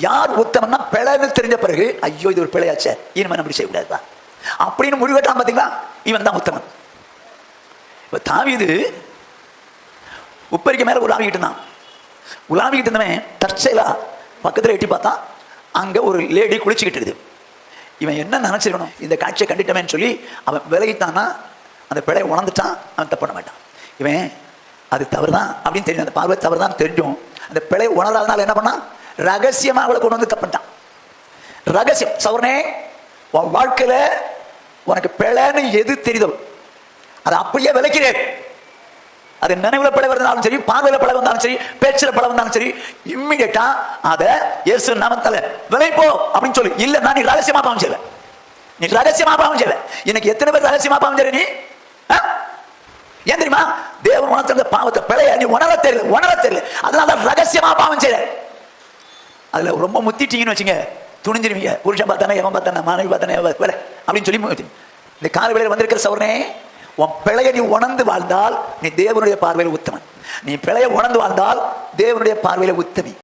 யார் உத்தமன்னா பிழைன்னு தெரிஞ்ச பிறகு ஐயோ இது ஒரு பிழையாச்சே, இனிமே அப்படி செய்யக்கூடாதுதான் அப்படின்னு முடிவெட்டான். பார்த்தீங்களா, இவன் தான் உத்தமன். இப்போ தாவீது உப்பரிக்க மேலே உலாவிக்கிட்டு இருந்தான். உலாவிக்கிட்டு இருந்தவன் தற்செயலா பக்கத்தில் எட்டி பார்த்தா அங்கே ஒரு லேடி குளிச்சுக்கிட்டு இருக்குது. இவன் என்ன நினச்சிருக்கணும், இந்த காட்சியை கண்டிட்டவன் சொல்லி அவன் விலகிட்டான்னா அந்த பிழையை உணர்ந்துட்டான், அவன் தப்பு பண்ண மாட்டான். இவன் அது தவறு தான் அப்படின்னு தெரியும், அந்த பார்வை தவறு தான் தெரிஞ்சும் அந்த பிழையை உணராதனால என்ன பண்ணான், ரகசியமாக அவளை கொண்டு வந்து தப்புட்டான். ரகசியம். சவரனே, உன் வாழ்க்கையில உனக்கு பிழைன்னு எது தெரியுதோ அதை அப்படியே விளக்கிறேன். அது நினைவுல பிழை வந்தாலும் சரி, பார்வையில பிழை வந்தாலும் சரி, பேச்சுல பிழை வந்தாலும் சரி, இம்மிடியேட்டா அதை இயேசு நாமத்தால விலை போ அப்படின்னு சொல்லி. இல்ல நீ ரகசியமா பாவம் செய்வ, நீ ரகசியமா பாவம் செய்வ. எனக்கு எத்தனை பேர் ரகசியமா பாவம் செய்ற? நீ ஏன் தெரியுமா, தேவன் உனக்கு அந்த பாவத்தை பிழைய நீ உணர தெரியல, அதனால ரகசியமா பாவம் செய்யற. அதுல ரொம்ப முத்திட்டீங்கன்னு வச்சுங்க, துணிஞ்சிருவீங்க. புருஷன் பார்த்தானே, எவன் பார்த்தானே, மனைவி பார்த்தானே அப்படின்னு சொல்லி. இந்த கால வேளையில் வந்திருக்கிற சவரனே, உன் பிழையை நீ உணர்ந்து வாழ்ந்தால் நீ தேவனுடைய பார்வையில் உத்தமன். நீ பிழையை உணர்ந்து வாழ்ந்தால் தேவனுடைய பார்வையில் உத்தமி.